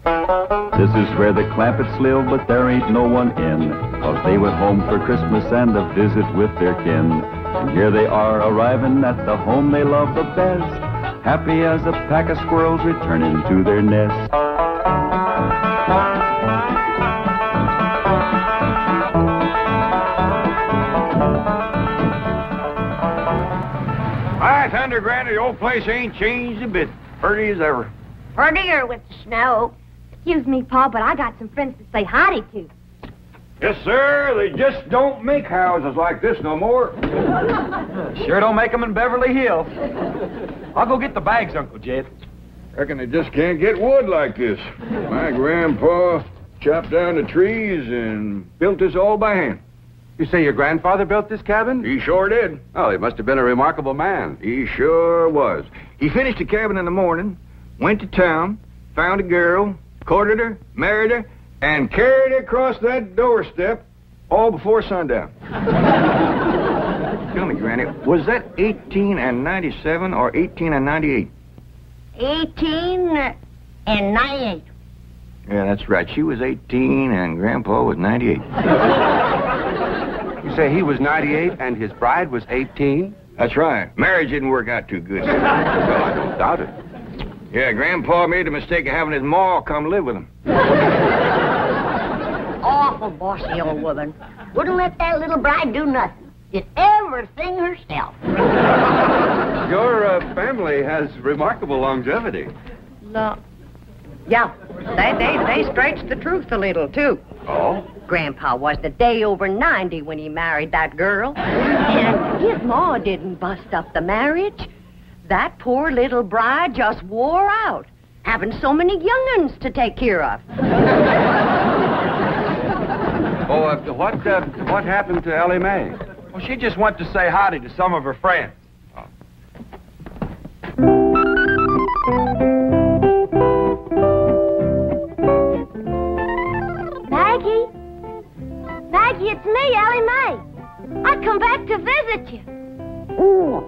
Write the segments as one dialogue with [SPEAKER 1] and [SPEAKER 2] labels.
[SPEAKER 1] This is where the Clampetts live, but there ain't no one in, 'cause they went home for Christmas and a visit with their kin. And here they are arriving at the home they love the best, happy as a pack of squirrels returning to their nest.
[SPEAKER 2] Hi, Thunder Granny, the old place ain't changed a bit. Pretty as ever.
[SPEAKER 3] Prettier with the snow.
[SPEAKER 4] Excuse me, Pa, but I got some friends to say howdy to.
[SPEAKER 2] Yes, sir. They just don't make houses like this no more.
[SPEAKER 5] Sure don't make them in Beverly Hills. I'll go get the bags, Uncle Jed.
[SPEAKER 2] Reckon they just can't get wood like this. My grandpa chopped down the trees and built this all by hand.
[SPEAKER 5] You say your grandfather built this cabin?
[SPEAKER 2] He sure did.
[SPEAKER 5] Oh, he must have been a remarkable man.
[SPEAKER 2] He sure was. He finished the cabin in the morning, went to town, found a girl, courted her, married her, and carried her across that doorstep all before sundown. Tell me, Granny, was that 1897 or 1898?
[SPEAKER 3] 1898.
[SPEAKER 2] Yeah, that's right. She was 18 and Grandpa was 98.
[SPEAKER 5] You say he was 98 and his bride was 18?
[SPEAKER 2] That's right. Marriage didn't work out too good.
[SPEAKER 5] Well, I don't doubt it.
[SPEAKER 2] Yeah, Grandpa made the mistake of having his ma come live with him.
[SPEAKER 3] Awful bossy old woman. Wouldn't let that little bride do nothing. Did everything herself.
[SPEAKER 5] Your family has remarkable longevity.
[SPEAKER 6] No. Yeah, they stretched the truth a little, too.
[SPEAKER 5] Oh?
[SPEAKER 6] Grandpa was the day over 90 when he married that girl. And his ma didn't bust up the marriage. That poor little bride just wore out, having so many young'uns to take care of.
[SPEAKER 5] Oh, what happened to Ellie Mae? Well, she just went to say howdy to some of her friends.
[SPEAKER 4] Maggie? Maggie, it's me, Ellie Mae. I come back to visit you.
[SPEAKER 3] Ooh.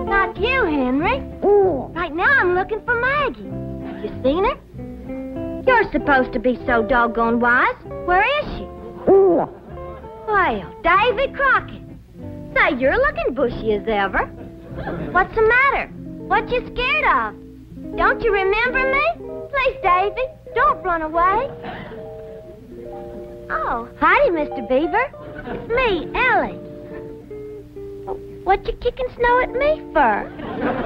[SPEAKER 4] Not you, Henry.
[SPEAKER 3] Ooh.
[SPEAKER 4] Right now I'm looking for Maggie. Have you seen her? You're supposed to be so doggone wise. Where is she?
[SPEAKER 3] Ooh.
[SPEAKER 4] Well, Davy Crockett. Say, you're looking bushy as ever. What's the matter? What you scared of? Don't you remember me? Please, Davy, don't run away. Oh, howdy, Mr. Beaver. It's me, Ellie. What you kicking snow at me for?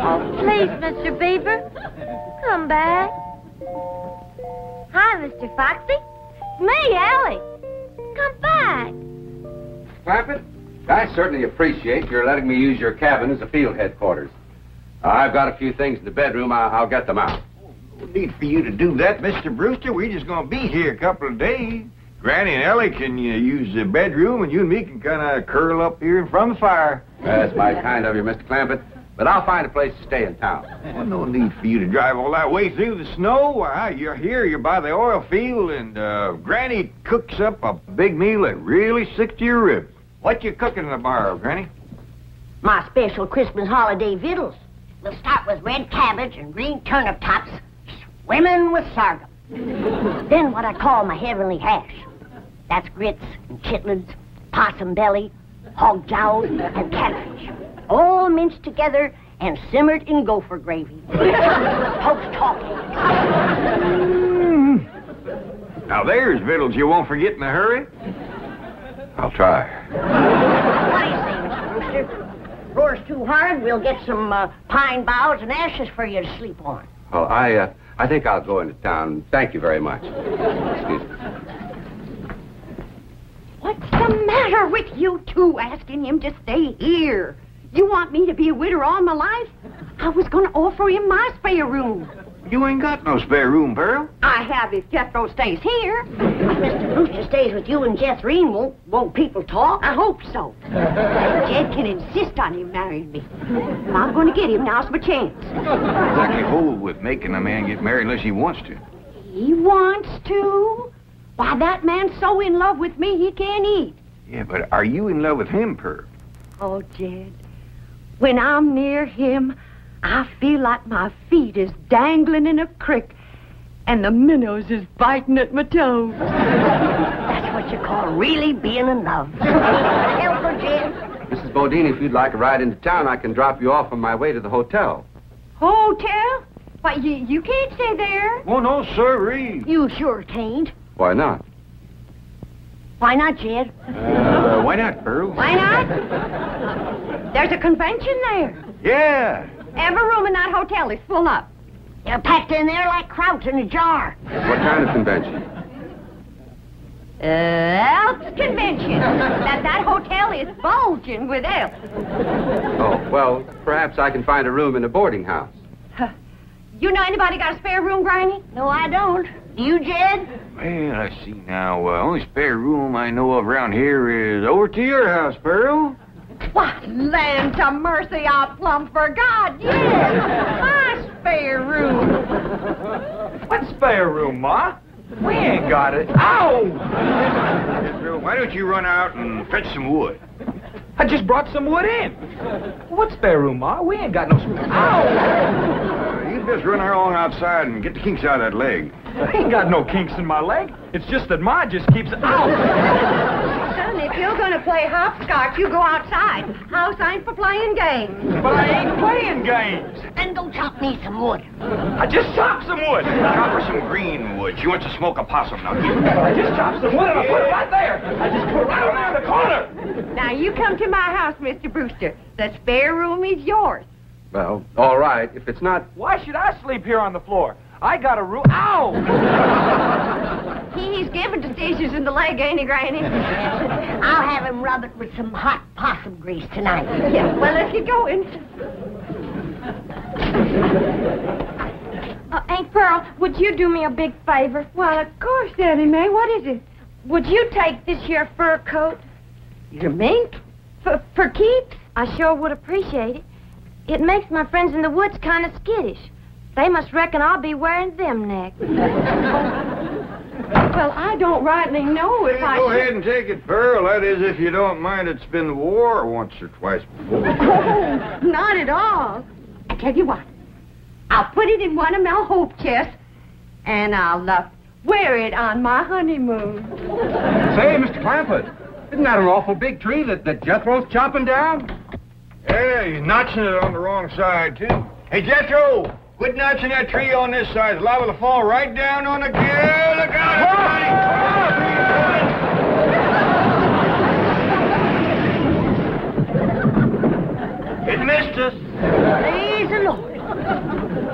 [SPEAKER 4] Oh, please, Mr. Beaver, come back. Hi, Mr. Foxy. It's me, Ellie. Come back.
[SPEAKER 5] Clampett, I certainly appreciate your letting me use your cabin as a field headquarters. I've got a few things in the bedroom. I'll get them out.
[SPEAKER 2] No need for you to do that, Mr. Brewster. We're just going to be here a couple of days. Granny and Ellie can use the bedroom, and you and me can kind of curl up here in front of the fire.
[SPEAKER 5] That's mighty kind of you, Mr. Clampett. But I'll find a place to stay in town.
[SPEAKER 2] Well, no need for you to drive all that way through the snow. Why, you're here, you're by the oil field, and Granny cooks up a big meal that really sticks to your ribs. What you cooking tomorrow, Granny?
[SPEAKER 3] My special Christmas holiday victuals. We'll start with red cabbage and green turnip tops, swimming with sorghum. Then what I call my heavenly hash. That's grits and chitlins, possum belly, hog jowls, and catfish. All minced together and simmered in gopher gravy. Folks talking.
[SPEAKER 2] Now there's victuals you won't forget in a hurry.
[SPEAKER 5] I'll try.
[SPEAKER 3] What do you say, Mr. Brewster? Roars too hard, we'll get some pine boughs and ashes for you to sleep on.
[SPEAKER 5] Well, I think I'll go into town. Thank you very much. Excuse me.
[SPEAKER 6] What's the matter with you two asking him to stay here? You want me to be a widow all my life? I was going to offer him my spare room.
[SPEAKER 2] You ain't got no spare room, Pearl.
[SPEAKER 6] I have if Jethro stays here.
[SPEAKER 3] If Mr. Brewster stays with you and Jethrine, won't people talk?
[SPEAKER 6] I hope so. Jed can insist on him marrying me. And I'm going to get him. Now's my chance.
[SPEAKER 2] Exactly hold with making a man get married unless he wants to.
[SPEAKER 6] He wants to? Why, that man's so in love with me he can't eat.
[SPEAKER 2] Yeah, but are you in love with him, Pearl?
[SPEAKER 6] Oh, Jed, when I'm near him, I feel like my feet is dangling in a creek and the minnows is biting at my toes.
[SPEAKER 3] That's what you call really being in love. Help her, Jed.
[SPEAKER 5] Mrs. Bodine, if you'd like a ride into town, I can drop you off on my way to the hotel.
[SPEAKER 6] Hotel? Why, you can't stay there.
[SPEAKER 2] Oh, no, sirree.
[SPEAKER 3] You sure can't.
[SPEAKER 5] Why not?
[SPEAKER 3] Why not, Jed?
[SPEAKER 2] Why not, Pearl?
[SPEAKER 6] Why not? There's a convention there.
[SPEAKER 2] Yeah.
[SPEAKER 6] Every room in that hotel is full up.
[SPEAKER 3] You're packed in there like kraut in a jar.
[SPEAKER 5] What kind of convention?
[SPEAKER 6] Elks convention. That hotel is bulging with elks.
[SPEAKER 5] Oh, well, perhaps I can find a room in a boarding house.
[SPEAKER 6] You know anybody got a spare room, Granny?
[SPEAKER 3] No, I don't. Do you, Jed?
[SPEAKER 2] Well, I see now. Only spare room I know of around here is over to your house, Pearl.
[SPEAKER 6] Why, land to mercy, I plumb forgot. Yes, my spare room.
[SPEAKER 7] What spare room, Ma? We ain't got it. Ow!
[SPEAKER 2] Pearl, why don't you run out and fetch some wood?
[SPEAKER 7] I just brought some wood in. What spare room, Ma? We ain't got no spare. Ow!
[SPEAKER 2] You just run along outside and get the kinks out of that leg.
[SPEAKER 7] I ain't got no kinks in my leg. It's just that Ma just keeps... Ow!
[SPEAKER 6] Son, if you're going to play hopscotch, you go outside. House ain't for playing games.
[SPEAKER 7] But I ain't playing games.
[SPEAKER 3] Then go chop me some wood.
[SPEAKER 7] I just chopped some wood.
[SPEAKER 2] Chop her some green wood. She wants to smoke a possum. Now, get it.
[SPEAKER 7] I just chopped some wood and I put it right there. I just put it right around the corner.
[SPEAKER 6] Now, you come to my house, Mr. Brewster. The spare room is yours.
[SPEAKER 5] Well, all right. If it's not...
[SPEAKER 7] Why should I sleep here on the floor? I got a room... Ow!
[SPEAKER 6] He's given to seizures in the leg, ain't he, Granny?
[SPEAKER 3] I'll have him rub it with some hot possum grease tonight.
[SPEAKER 6] Yeah, well, let's get going.
[SPEAKER 4] Aunt Pearl, would you do me a big favor?
[SPEAKER 6] Well, of course, Daddy May. What is it?
[SPEAKER 4] Would you take this here fur coat?
[SPEAKER 6] Your mink?
[SPEAKER 4] For keeps? I sure would appreciate it. It makes my friends in the woods kind of skittish. They must reckon I'll be wearing them next.
[SPEAKER 6] Well, I don't rightly know if I
[SPEAKER 2] Go
[SPEAKER 6] should...
[SPEAKER 2] ahead and take it, Pearl. That is, if you don't mind it's been war once or twice before.
[SPEAKER 6] Oh, not at all. I tell you what. I'll put it in one of my hope chests, and I'll wear it on my honeymoon.
[SPEAKER 5] Say, Mr. Clampett, isn't that an awful big tree that Jethro's chopping down?
[SPEAKER 2] Yeah, he's notching it on the wrong side, too. Hey, Jethro, quit notching that tree on this side. It's liable to fall right down on the... Yeah, look out, everybody! It missed us.
[SPEAKER 3] Praise the Lord.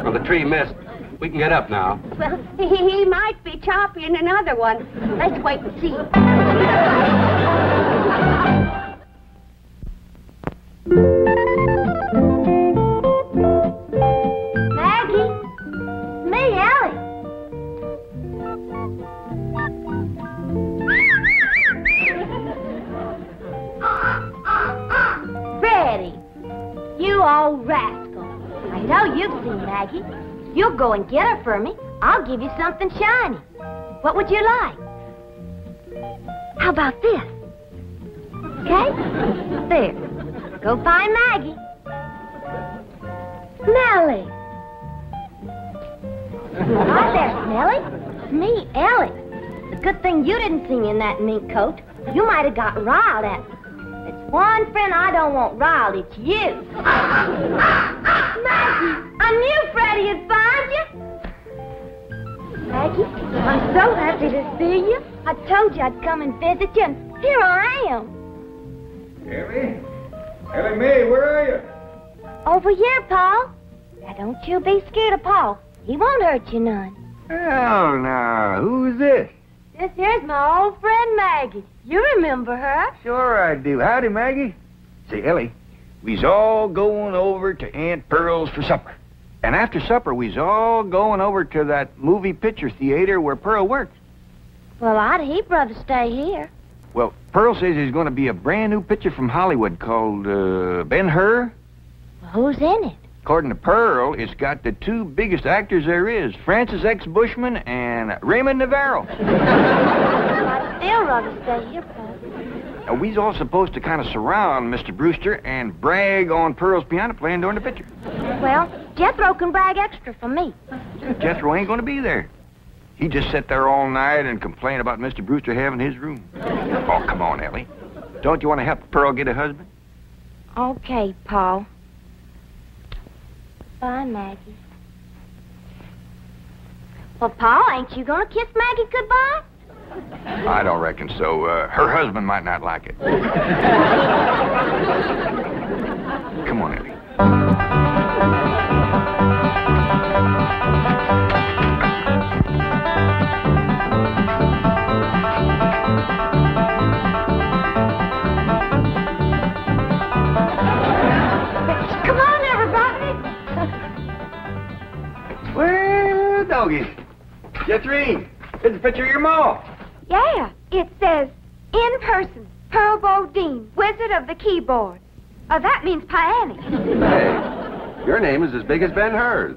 [SPEAKER 5] Well, the tree missed. We can get up now.
[SPEAKER 6] Well, he might be chopping another one.
[SPEAKER 3] Let's wait and see.
[SPEAKER 4] Maggie? Me, Ellie. Freddie, you old rascal. I know you've seen Maggie. You'll go and get her for me. I'll give you something shiny. What would you like? How about this? Okay? There. Go find Maggie. Smelly. Hi there, Smelly. It's me, Ellie. The good thing you didn't see me in that mink coat. You might have got riled at me. It's one friend I don't want riled. It's you. Maggie, I knew Freddie would find you. Maggie, I'm so happy to see you. I told you I'd come and visit you, and here I am.
[SPEAKER 2] Ellie? Ellie Mae, where are you?
[SPEAKER 4] Over here, Paul. Now, don't you be scared of Paul. He won't hurt you none.
[SPEAKER 2] Well, now, who's this?
[SPEAKER 4] This here's my old friend Maggie. You remember her.
[SPEAKER 2] Sure I do. Howdy, Maggie. Say, Ellie, we's all going over to Aunt Pearl's for supper. And after supper, we's all going over to that movie picture theater where Pearl works.
[SPEAKER 4] Well, I'd heap rather stay here.
[SPEAKER 2] Well, Pearl says there's going to be a brand new picture from Hollywood called Ben-Hur.
[SPEAKER 4] Well, who's in it?
[SPEAKER 2] According to Pearl, it's got the two biggest actors there is, Francis X. Bushman and Raymond Navarro.
[SPEAKER 4] Well, I'd still rather stay here, Paul.
[SPEAKER 2] we's all supposed to kind of surround Mr. Brewster and brag on Pearl's piano playing during the picture.
[SPEAKER 4] Well, Jethro can brag extra for me.
[SPEAKER 2] Jethro ain't going to be there. He just sat there all night and complained about Mr. Brewster having his room. Oh, come on, Ellie. Don't you want to help Pearl get a husband?
[SPEAKER 4] Okay, Paul. Bye, Maggie. Well, Paul, ain't you gonna kiss Maggie goodbye?
[SPEAKER 2] I don't reckon so. Her husband might not like it. Come on, Ellie.
[SPEAKER 4] Come on, everybody.
[SPEAKER 2] Well, doggy. Jethrine, here's a picture of your ma.
[SPEAKER 4] Yeah, it says, in person, Pearl Bodine, Wizard of the Keyboard. That means Pianny.
[SPEAKER 5] Hey, your name is as big as Ben-Hur's.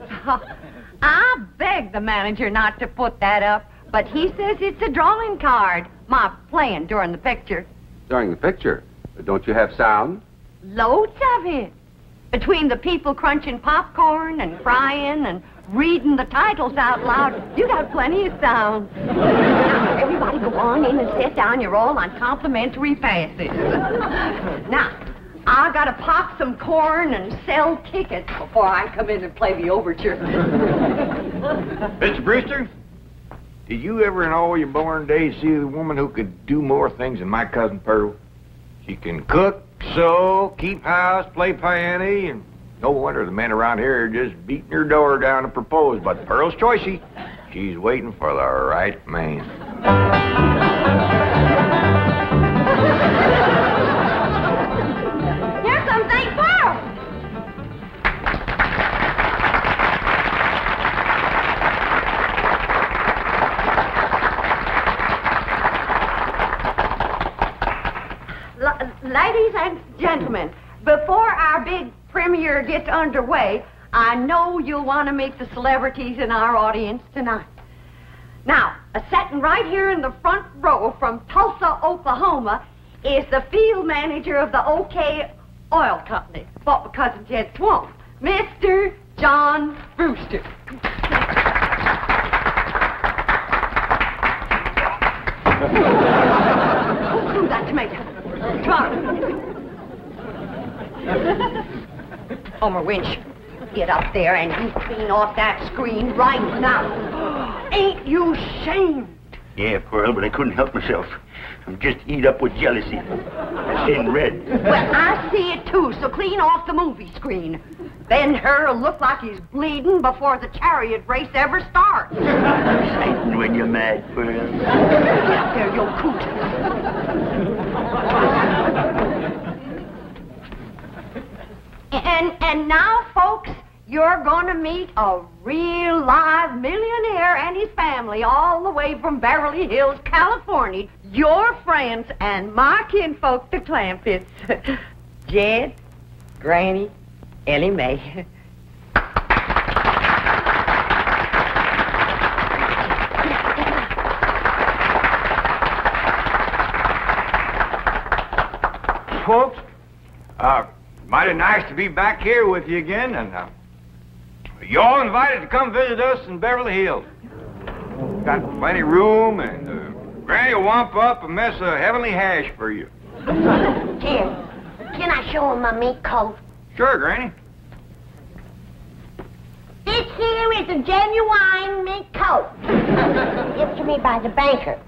[SPEAKER 6] I begged the manager not to put that up, but he says it's a drawing card. My playing during the picture.
[SPEAKER 5] During the picture, don't you have sound?
[SPEAKER 6] Loads of it. Between the people crunching popcorn and crying and reading the titles out loud, you got plenty of sound. Now, everybody go on in and sit down. You're all on complimentary passes. Now, I gotta pop some corn and sell tickets before I come in and play the overture.
[SPEAKER 2] Mr. Brewster, did you ever in all your born days see a woman who could do more things than my cousin Pearl? She can cook, sew, keep house, play piano, and no wonder the men around here are just beating her door down to propose. But Pearl's choicey. She's waiting for the right man.
[SPEAKER 4] Here comes Aunt Pearl.
[SPEAKER 6] Ladies and gentlemen, before our big premiere gets underway, I know you'll want to meet the celebrities in our audience tonight. Now, sitting right here in the front row from Tulsa, Oklahoma, is the field manager of the OK Oil Company, bought my cousin Jed Swamp, Mr. John Brewster. Who's that tomato? Come on. Homer Winch, get up there and you clean off that screen right now. Ain't you ashamed?
[SPEAKER 8] Yeah, Pearl, but I couldn't help myself. I'm just eat up with jealousy. I seen red.
[SPEAKER 6] Well, I see it too, so clean off the movie screen. Ben-Hur'll look like he's bleeding before the chariot race ever starts.
[SPEAKER 8] Exciting when you're mad, Pearl.
[SPEAKER 6] Get up there, you coot. And now, folks, you're going to meet a real live millionaire and his family all the way from Beverly Hills, California. Your friends and my kinfolk, the Clampets. Jed, Granny, Ellie Mae.
[SPEAKER 2] Folks, mighty nice to be back here with you again, and you all invited to come visit us in Beverly Hills. Got plenty of room, and Granny will wamp up a mess of heavenly hash for you.
[SPEAKER 3] Jim, can I show him my mink coat?
[SPEAKER 2] Sure, Granny.
[SPEAKER 3] This here is a genuine mink coat. Given to me by the banker.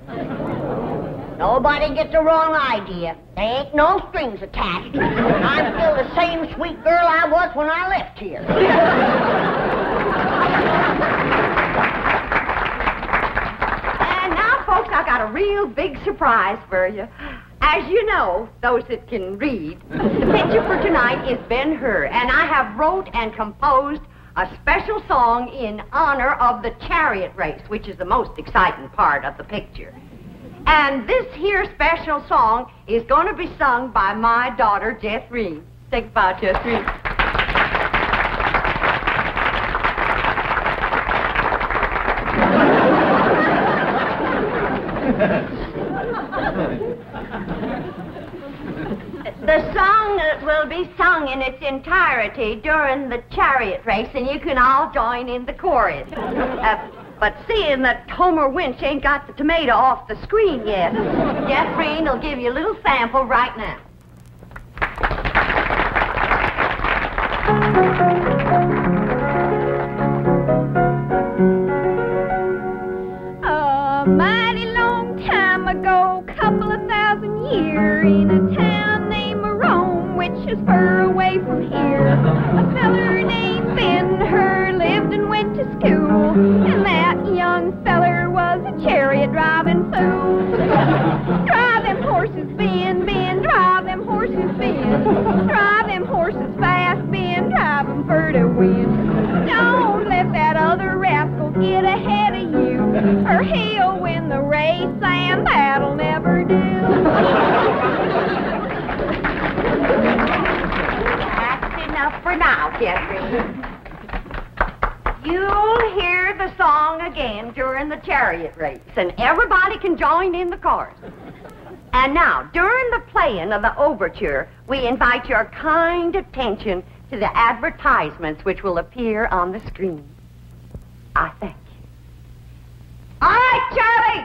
[SPEAKER 3] Nobody gets the wrong idea. There ain't no strings attached. I'm still the same sweet girl I was when I left here.
[SPEAKER 6] And now, folks, I got a real big surprise for you. As you know, those that can read, the picture for tonight is Ben-Hur, and I have wrote and composed a special song in honor of the chariot race, which is the most exciting part of the picture. And this here special song is going to be sung by my daughter, Jethrine. Say goodbye, Jethrine. in its entirety during the chariot race, and you can all join in the chorus. But seeing that Homer Winch ain't got the tomato off the screen yet, Jeff Green will give you a little sample right now.
[SPEAKER 9] A mighty long time ago, couple of thousand years, in a town named Rome, which is far away from here, a feller named Ben-Hur lived and went to school, and that young feller was a chariot driving fool. Drive them horses, Ben, Ben, drive them horses, Ben. Drive them horses fast, Ben, drive them for to win. Don't let that other rascal get ahead of you, or he'll win the race, and that'll never do.
[SPEAKER 6] That's enough for now, Jeffrey. You'll hear the song again during the chariot race, and everybody can join in the chorus. And now, during the playing of the overture, we invite your kind attention to the advertisements which will appear on the screen. I thank you. All right, Charlie!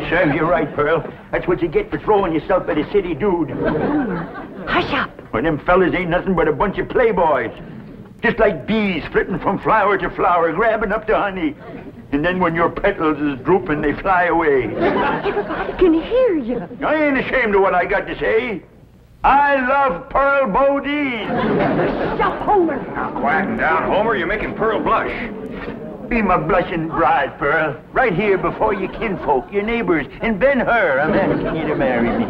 [SPEAKER 8] Serves you right, Pearl. That's what you get for throwing yourself at a city dude.
[SPEAKER 6] Hush up.
[SPEAKER 8] Well, them fellas ain't nothing but a bunch of playboys. Just like bees flitting from flower to flower, grabbing up the honey. And then when your petals is drooping, they fly away.
[SPEAKER 6] Everybody can hear you.
[SPEAKER 8] I ain't ashamed of what I got to say. I love Pearl Bodine.
[SPEAKER 6] Stop, Homer.
[SPEAKER 2] Now, quieten down, Homer. You're making Pearl blush.
[SPEAKER 8] Be my blushing bride, Pearl. Right here before your kinfolk, your neighbors, and Ben-Hur. I'm asking you to marry me.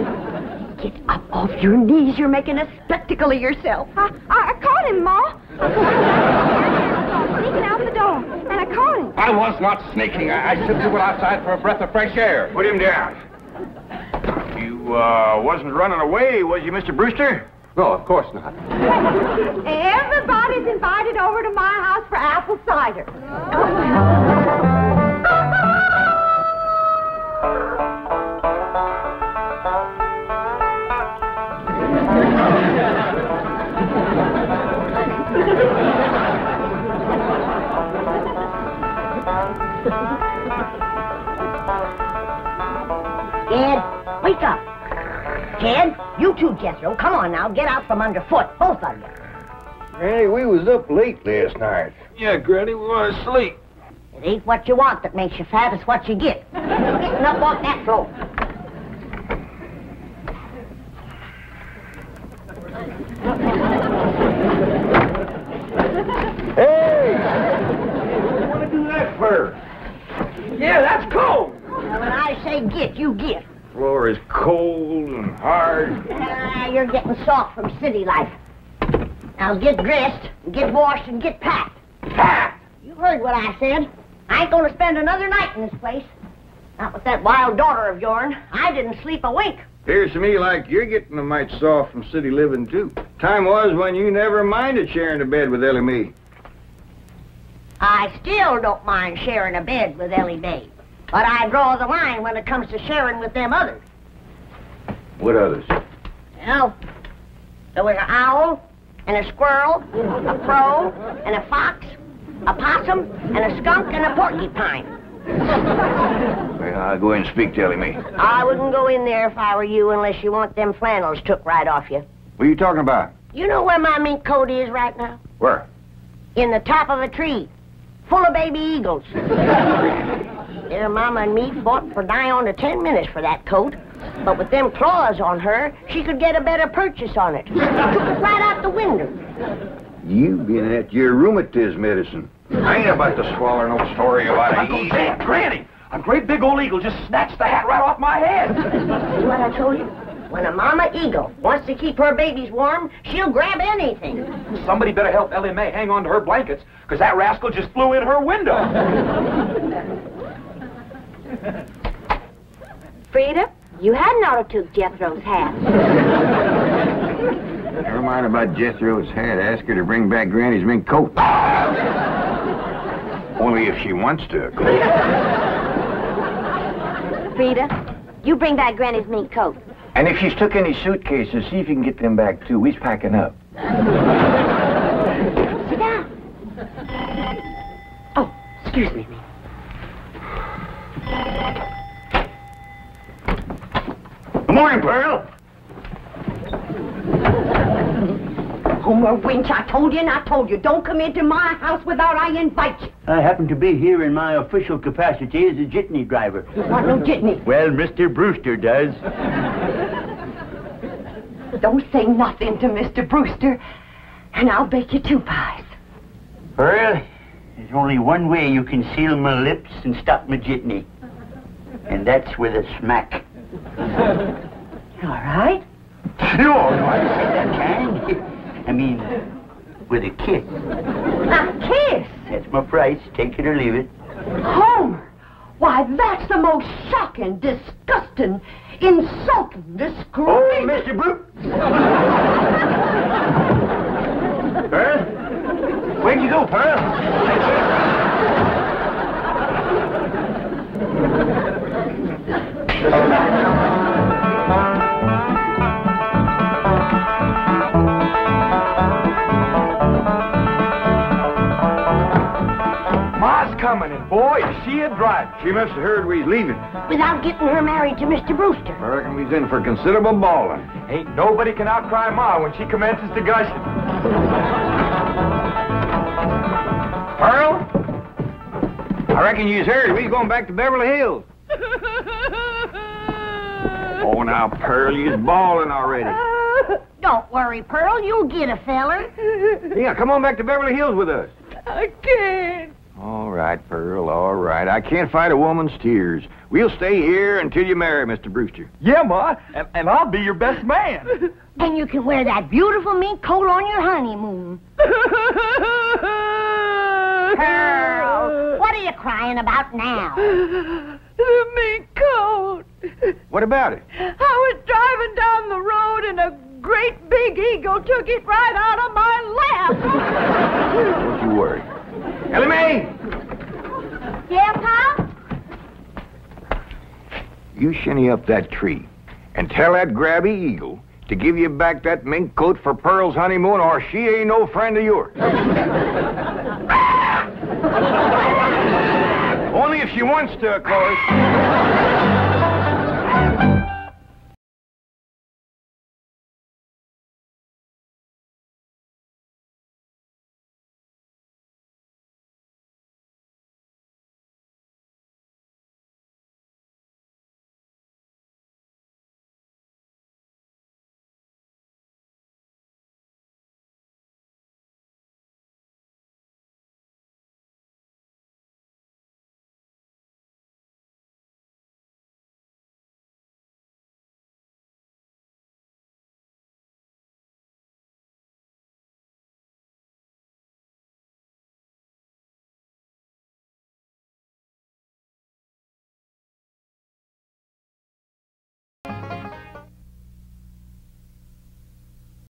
[SPEAKER 6] Get up off your knees. You're making a spectacle of yourself.
[SPEAKER 9] I caught him, Ma. Sneaking out the door, and I caught him.
[SPEAKER 5] I was not sneaking. I simply went outside for a breath of fresh air.
[SPEAKER 2] Put him down. You, wasn't running away, was you, Mr. Brewster?
[SPEAKER 5] No, of course not.
[SPEAKER 6] Everybody's invited over to my house for apple cider.
[SPEAKER 3] Ed, wake up. Ted, you too, Jethro. Come on now, get out from underfoot, both of you.
[SPEAKER 2] Granny, we was up late last night.
[SPEAKER 7] Yeah, Granny, we want to sleep.
[SPEAKER 3] It ain't what you want that makes you fat, it's what you get. Getting up off that floor.
[SPEAKER 2] Hey! What do you want to do that for?
[SPEAKER 7] Yeah, that's cold.
[SPEAKER 3] Now, when I say get, you get.
[SPEAKER 2] Floor is cold and hard.
[SPEAKER 3] You're getting soft from city life. Now get dressed, and get washed, and get packed.
[SPEAKER 2] Packed?
[SPEAKER 3] You heard what I said. I ain't going to spend another night in this place. Not with that wild daughter of yourn. I didn't sleep a wink.
[SPEAKER 2] Appears to me like you're getting a mite soft from city living, too. Time was when you never minded sharing a bed with Ellie Mae.
[SPEAKER 3] I still don't mind sharing a bed with Ellie Mae. But I draw the line when it comes to sharing with them others.
[SPEAKER 2] What others?
[SPEAKER 3] Well, there was an owl, and a squirrel, a crow, and a fox, a possum, and a skunk, and a porcupine.
[SPEAKER 2] Well, I'll go in and speak to Ellie Mae.
[SPEAKER 3] I wouldn't go in there if I were you unless you want them flannels took right off you.
[SPEAKER 2] What are you talking about?
[SPEAKER 3] You know where my mink coat is right now?
[SPEAKER 2] Where?
[SPEAKER 3] In the top of a tree, full of baby eagles. Their mama and me fought for nigh on to 10 minutes for that coat. But with them claws on her, she could get a better purchase on it. Took it right out the window.
[SPEAKER 2] You been at your rheumatism medicine. I ain't about to swallow no story about
[SPEAKER 7] Uncle
[SPEAKER 2] an
[SPEAKER 7] Sam, Granny, a great big old eagle just snatched the hat right off my head.
[SPEAKER 3] See what I told you? When a mama eagle wants to keep her babies warm, she'll grab anything.
[SPEAKER 7] Somebody better help Ellie Mae hang on to her blankets, because that rascal just flew in her window.
[SPEAKER 4] Frida, you hadn't ought to took Jethro's hat.
[SPEAKER 2] Never mind about Jethro's hat. Ask her to bring back Granny's mink coat. Only if she wants to, of course.
[SPEAKER 4] Frida, you bring back Granny's mink coat.
[SPEAKER 2] And if she's took any suitcases, see if you can get them back, too. We's packing up.
[SPEAKER 4] Sit down. Oh, excuse me.
[SPEAKER 8] Good morning, Pearl.
[SPEAKER 6] Homer Winch, I told you and I told you, don't come into my house without I invite you.
[SPEAKER 8] I happen to be here in my official capacity as a jitney driver.
[SPEAKER 6] You want no jitney?
[SPEAKER 8] Well, Mr. Brewster does.
[SPEAKER 6] Don't say nothing to Mr. Brewster, and I'll bake you 2 pies.
[SPEAKER 8] Pearl, there's only one way you can seal my lips and stop my jitney. And that's with a smack.
[SPEAKER 6] All right.
[SPEAKER 8] No, I said that kind. I mean, with a kiss.
[SPEAKER 6] A kiss?
[SPEAKER 8] That's my price. Take it or leave it.
[SPEAKER 6] Homer! Why, that's the most shocking, disgusting, insulting, disgraceful...
[SPEAKER 8] Oh, Mr. Brute! Pearl? Where'd you go, Pearl?
[SPEAKER 7] Ma's coming, and boy, is she a driver.
[SPEAKER 2] She must have heard we was leaving.
[SPEAKER 3] Without getting her married to Mr. Brewster.
[SPEAKER 2] I reckon we's in for considerable bawling.
[SPEAKER 7] Ain't nobody can outcry Ma when she commences to gushing.
[SPEAKER 2] Pearl? I reckon you's heard we's going back to Beverly Hills. Oh, now, Pearl, you's bawling already.
[SPEAKER 3] Don't worry, Pearl. You'll get a feller.
[SPEAKER 2] Yeah, come on back to Beverly Hills with us.
[SPEAKER 6] I can't.
[SPEAKER 2] All right, Pearl, all right. I can't fight a woman's tears. We'll stay here until you marry Mr. Brewster.
[SPEAKER 7] Yeah, Ma, and I'll be your best man.
[SPEAKER 3] And you can wear that beautiful mink coat on your honeymoon. Pearl, what are you crying about now?
[SPEAKER 6] The mink coat.
[SPEAKER 2] What about it?
[SPEAKER 6] I was driving down the road and a great big eagle took it right out of my lap.
[SPEAKER 2] Don't you worry. Ellie Mae!
[SPEAKER 4] Yeah, Pop?
[SPEAKER 2] You shinny up that tree and tell that grabby eagle to give you back that mink coat for Pearl's honeymoon, or she ain't no friend of yours. Only if she wants to, of course.